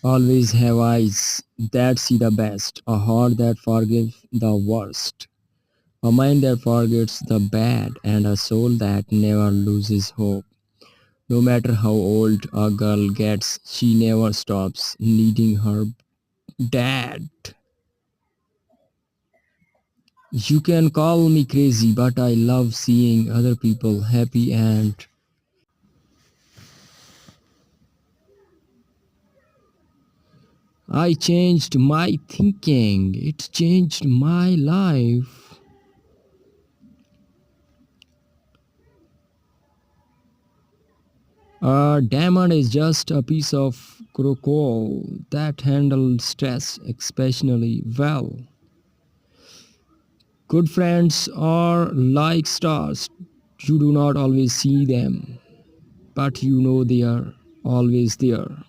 Always have eyes that see the best, a heart that forgives the worst, a mind that forgets the bad, and a soul that never loses hope. No matter how old a girl gets, she never stops needing her dad. You can call me crazy, but I love seeing other people happy and I changed my thinking. It changed my life. A diamond is just a piece of coral that handles stress exceptionally well. Good friends are like stars. You do not always see them, but you know they are always there.